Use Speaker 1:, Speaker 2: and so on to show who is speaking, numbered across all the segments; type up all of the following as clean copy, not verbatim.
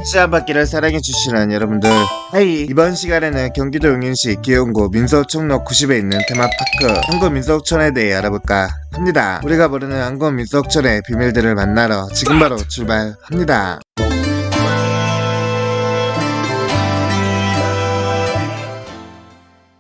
Speaker 1: 시간받기를 사랑해주시는 여러분들, 하이. 이번 시간에는 경기도 용인시 기흥구 민속촌로 90에 있는 테마파크 한국민속촌에 대해 알아볼까 합니다. 우리가 모르는 한국민속촌의 비밀들을 만나러 지금 바로 출발합니다.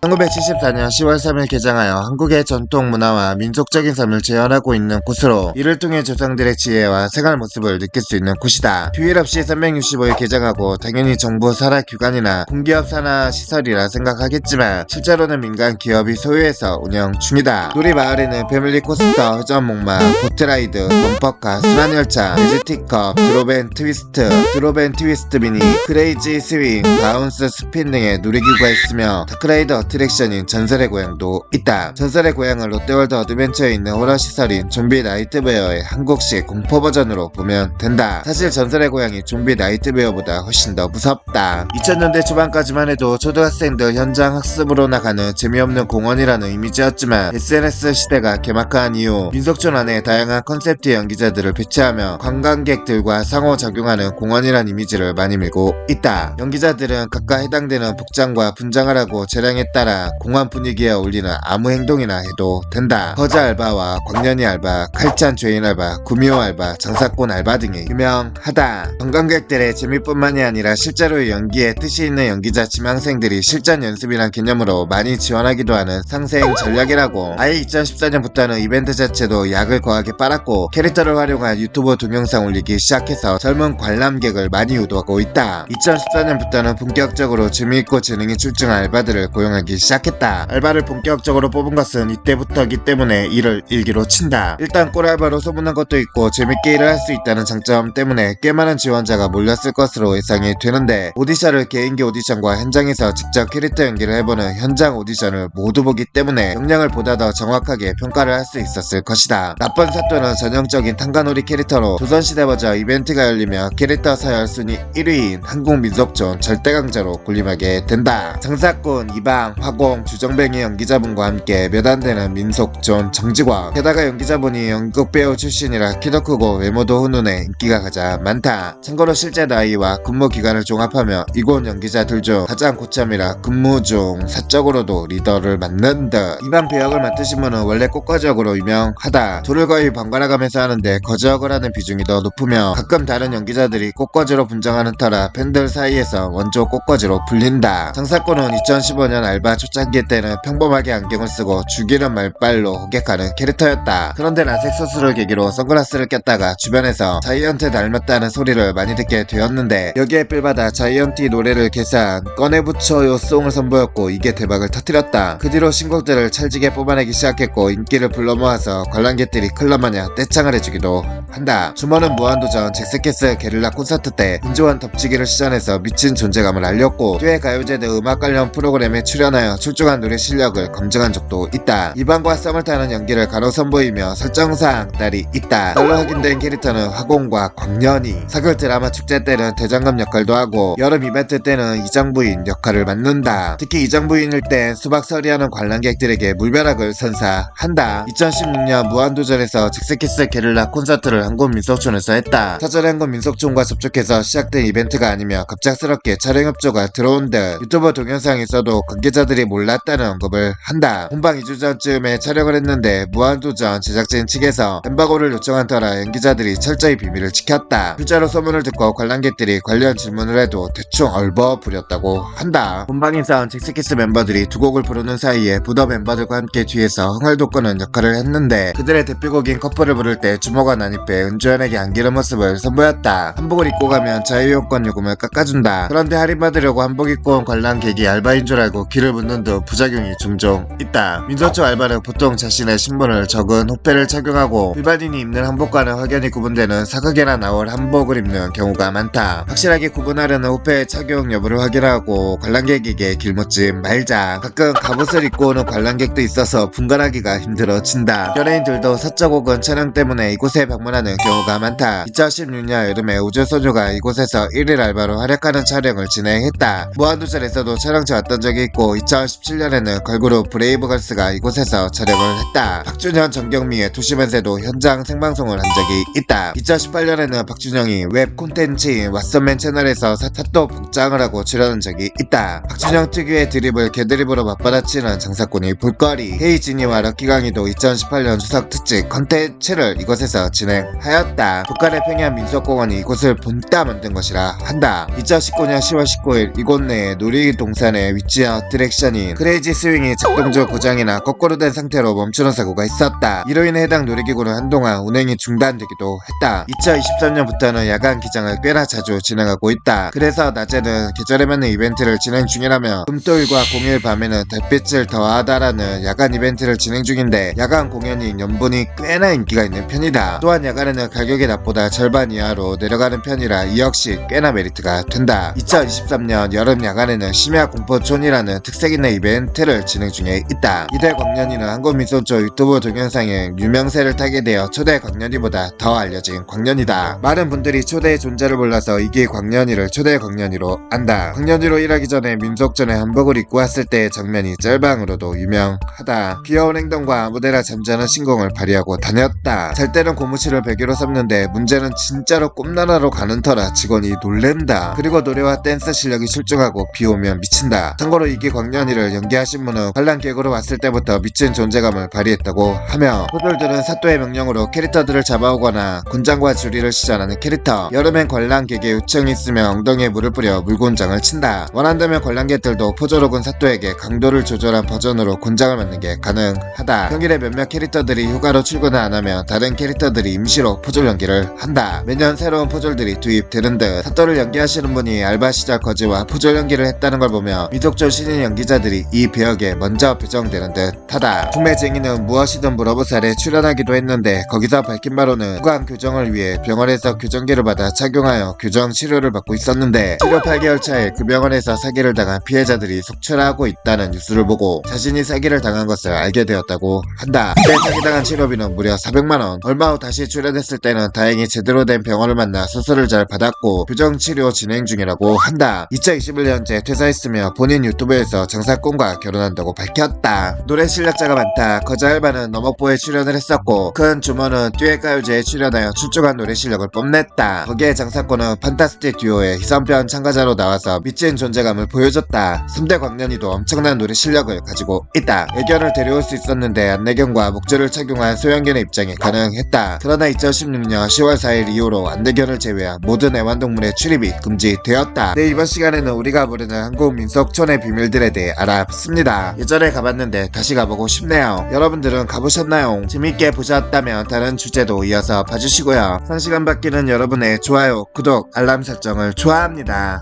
Speaker 1: 1974년 10월 3일 개장하여 한국의 전통 문화와 민속적인 삶을 재현하고 있는 곳으로, 이를 통해 조상들의 지혜와 생활 모습을 느낄 수 있는 곳이다. 휴일 없이 365일 개장하고 당연히 정부 산하기관이나 공기업 산하시설이라 생각하겠지만 실제로는 민간 기업이 소유해서 운영 중이다. 놀이마을에는 패밀리 코스터, 회전목마, 보트라이드, 범퍼카, 순환열차, 매지티컵, 드롭앤 트위스트 미니, 크레이지 스윙, 바운스 스핀 등의 놀이기구가 있으며 다크라이더 어트랙션인 전설의 고향도 있다. 전설의 고향은 롯데월드 어드벤처에 있는 호러시설인 좀비 나이트베어의 한국식 공포 버전으로 보면 된다. 사실 전설의 고향이 좀비 나이트베어보다 훨씬 더 무섭다. 2000년대 초반까지만 해도 초등학생들 현장 학습으로 나가는 재미없는 공원이라는 이미지였지만 SNS 시대가 개막한 이후 민속촌 안에 다양한 컨셉트의 연기자들을 배치하며 관광객들과 상호작용하는 공원이란 이미지를 많이 밀고 있다. 연기자들은 각각 해당되는 복장과 분장을 하고 재량에 따라 공원 분위기에 어울리는 아무 행동이나 해도 된다. 거자 알바와 광년이 알바, 칼찬 죄인 알바, 구미호 알바, 장사꾼 알바 등이 유명하다. 관광객들의 재미뿐만이 아니라 실제로 연기에 뜻이 있는 연기자 지망생들이 실전 연습이란 개념으로 많이 지원하기도 하는 상생 전략이라고. 아예 2014년부터는 이벤트 자체도 약을 거하게 빨았고 캐릭터를 활용한 유튜브 동영상 올리기 시작해서 젊은 관람객을 많이 유도하고 있다. 2014년부터는 본격적으로 재미있고 재능이 출중한 알바들을 고용하기 시작했다. 알바를 본격적으로 뽑은 것은 이때부터이기 때문에 이를 일기로 친다. 일단 꿀알바로 소문난 것도 있고 재밌게 일을 할 수 있다는 장점 때문에 꽤 많은 지원자가 몰렸을 것으로 예상이 되는데, 오디션을 개인기 오디션과 현장에서 직접 캐릭터 연기를 해보는 현장 오디션을 모두 보기 때문에 역량을 보다 더 정확하게 평가를 할 수 있었을 것이다. 나쁜 사또는 전형적인 탄가놀이 캐릭터로 조선시대 버전 이벤트가 열리며 캐릭터 서열 순위 1위인 한국민속촌 절대강자로 군림하게 된다. 장사꾼, 이방, 화공, 주정뱅이 연기자분과 함께 몇 안 되는 민속촌 정직원. 게다가 연기자분이 연극배우 출신이라 키도 크고 외모도 훈훈해 인기가 가장 많다. 참고로 실제 나이와 근무 기간을 종합하며 이곳 연기자들 중 가장 고참이라 근무 중 사적으로도 리더를 맡는 듯. 이방 배역을 맡으신 분은 원래 꽃거지역으로 유명하다. 둘을 거의 번갈아가면서 하는데 거지역을 하는 비중이 더 높으며 가끔 다른 연기자들이 꽃거지로 분장하는 터라 팬들 사이에서 원조 꽃거지로 불린다. 장사꾼은 2015년 알바 초창기 때는 평범하게 안경을 쓰고 죽이는 말빨로 호객하는 캐릭터였다. 그런데 라섹 수술을 계기로 선글라스를 꼈다가 주변에서 자이언트 닮았다는 소리를 많이 듣게 되었는데, 여기에 삘받아 자이언티 노래를 개사한 꺼내붙여요 송을 선보였고 이게 대박을 터뜨렸다. 그 뒤로 신곡들을 찰지게 뽑아내기 시작했고 인기를 불러 모아서 관람객들이 클럽마냥 떼창을 해주기도 한다. 주머는 무한도전 잭스키스 게릴라 콘서트 때 은조한 덮치기를 시전해서 미친 존재감을 알렸고, 듀엣 가요제 등 음악 관련 프로그램에 출연하여 출중한 노래 실력을 검증한 적도 있다. 이방과 썸을 타는 연기를 간혹 선보이며 설정상 딸이 있다. 딸로 확인된 캐릭터는 화공과 광년이. 사극 드라마 축제 때는 대장금 역할도 하고 여름 이벤트 때는 이장부인 역할을 맡는다. 특히 이장부인일 땐 수박서리하는 관람객들에게 물벼락을 선사한다. 2016년 무한도전에서 잭스키스 게릴라 콘서트를 한국민속촌에서 했다. 사전에 한국민속촌과 접촉해서 시작된 이벤트가 아니며 갑작스럽게 촬영 협조가 들어온 듯 유튜브 동영상에서도 관계자들이 몰랐다는 언급을 한다. 본방 2주 전쯤에 촬영을 했는데 무한도전 제작진 측에서 엠바고를 요청한 터라 연기자들이 철저히 비밀을 지켰다. 실제로 소문을 듣고 관람객들이 관련 질문을 해도 대충 얼버 부렸다고 한다. 본방에선 잭스키스 멤버들이 두 곡을 부르는 사이에 부더 멤버들과 함께 뒤에서 흥을 돋구는 역할을 했는데, 그들의 대표곡인 커플을 부를 때 주모가 난입해 은주연에게 안기는 모습을 선보였다. 한복을 입고 가면 자유용권 요금을 깎아준다. 그런데 할인받으려고 한복 입고 온 관람객이 알바인 줄 알고 길을 묻는 등 부작용이 종종 있다. 민속촌 알바는 보통 자신의 신분을 적은 호패를 착용하고 일반인이 입는 한복과는 확연히 구분되는 사극에나 나올 한복을 입는 경우가 많다. 확실하게 구분하려는 호패의 착용 여부를 확인하고 관람객에게 길 묻지 말자. 가끔 갑옷을 입고 오는 관람객도 있어서 분간하기가 힘들어진다. 연예인들도 사적 혹은 촬영 때문에 이곳에 방문하는 경우가 많다. 2016년 여름에 우주소녀가 이곳에서 1일 알바로 활약하는 촬영을 진행했다. 무한도전에서도 촬영지 왔던 적이 있고 2017년에는 걸그룹 브레이브걸스가 이곳에서 촬영을 했다. 박준현, 정경미의 도시맨새도 현장 생방송을 한 적이 있다. 2018년에는 박준영이 웹 콘텐츠인 왓썸맨 채널에서 사또 복장을 하고 출연한 적이 있다. 박준영 특유의 드립을 개드립으로 맞받아치는 장사꾼이 볼거리. 헤이진이와 럭키강희도 2018년 추석 특집 컨텐츠를 이곳에서 진행하였다. 북한의 평양 민속공원이 이곳을 본따 만든 것이라 한다. 2019년 10월 19일 이곳 내에 놀이동산에 위치한 어트랙션인 크레이지 스윙이 작동 중 고장이나 거꾸로 된 상태로 멈추는 사고가 있었다. 이로 인해 해당 놀이기구는 한동안 운행이 중단되기도 했다. 2023년부터는 야간 기장을 꽤나 자주 진행하고 있다. 그래서 낮에는 계절에 맞는 이벤트를 진행 중이라며 금토일과 공일 밤에는 달빛을 더하다라는 야간 이벤트를 진행 중인데 야간 공연이 연분이 꽤나 인기가 있는 편이다. 또한 야간에는 가격이 낮보다 절반 이하로 내려가는 편이라 이 역시 꽤나 메리트가 된다. 2023년 여름 야간에는 심야 공포촌이라는 특색 있는 이벤트를 진행 중에 있다. 이대 광년이는 한국민속촌 유튜브 동영상에 유명세를 타게 되어 초대 광년이보다 더 알려진 광년이다. 많은 분들이 초대의 존재를 몰라서 이게 광년이를 초대 광년이로 안다. 광년이로 일하기 전에 민속촌에 한복을 입고 왔을 때의 장면이 짤방으로도 유명하다. 귀여운 행동과 아무데나 잠자는 신공을 발휘하고 다녔다. 잘 때는 고무실을 베개로 삼는데 문제는 진짜로 꿈나라로 가는 터라 직원이 놀랜다. 그리고 노래와 댄스 실력이 출중하고 비오면 미친다. 참고로 이기 광년이를 연기하신 분은 관람객으로 왔을 때부터 미친 존재감을 발휘했다고 하며 포졸들은 사또의 명령으로 캐릭터들을 잡아오거나 군장과 주리를 시전하는 캐릭터. 여름엔 관람객의 요청이 있으면 엉덩이에 물을 뿌려 물곤장을 친다. 원한다면 관람객들도 포졸 혹은 사또에게 강도를 조절한 버전으로 곤장을 맞는 게 가능하다. 평일에 몇몇 캐릭터들이 휴가로 출근을 안하면 다른 캐릭터들이 임시로 포졸 연기를 한다. 매년 새로운 포졸들이 투입되는 듯 사또를 연기하시는 분이 알바 시절 거지와 포졸 연기를 했다는 걸 보며 민속촌 신인 연기자들이 이 배역에 먼저 배정되는 듯 하다. 중매쟁이는 무엇이든 물어보살에 출연하기도 했는데 거기서 밝힌 바로는 후관 교정을 위해 병원에서 교정기를 받아 착용하여 교정 치료를 받고 있었는데 치료 8개월 차에 그 병원에서 사기를 당한 피해자들이 속출하고 있다는 뉴스를 보고 자신이 사기를 당한 것을 알게 되었다고 한다. 그때 사기당한 치료비는 무려 400만원. 얼마 후 다시 출연했을 때는 다행히 제대로 된 병원을 만나 수술을 잘 받았고 교정치료 진행 중이라고 한다. 2021년째 퇴사했으며 본인 유튜브에서 장사꾼과 결혼한다고 밝혔다. 노래 실력자가 많다. 거자 알바는 너목보에 출연을 했었고 큰 주머는 듀엣가요제에 출연하여 출중한 노래 실력을 뽐냈다. 거기에 장사꾼은 판타스틱 듀오의 희선편 참가자로 나와서 미친 존재감을 보여줬다. 3대 광년이도 엄청난 노래 실력을 가지고 있다. 애견을 데려올 수 있었는데 안내견과 목줄을 착용한 소형견의 입장이 가능했다. 그러나 2016년 10월 4일 이후로 안내견을 제외한 모든 애완동물의 출입이 금지되었다. 네, 이번 시간에는 우리가 모르는 한국 민속촌의 비밀들에 대해 알아봤습니다. 예전에 가봤는데 다시 가보고 싶네요. 여러분들은 가보셨나요? 재밌게 보셨다면 다른 주제도 이어서 봐주시고요. 상시간 바뀌는 여러분의 좋아요, 구독, 알람 설정을 좋아합니다.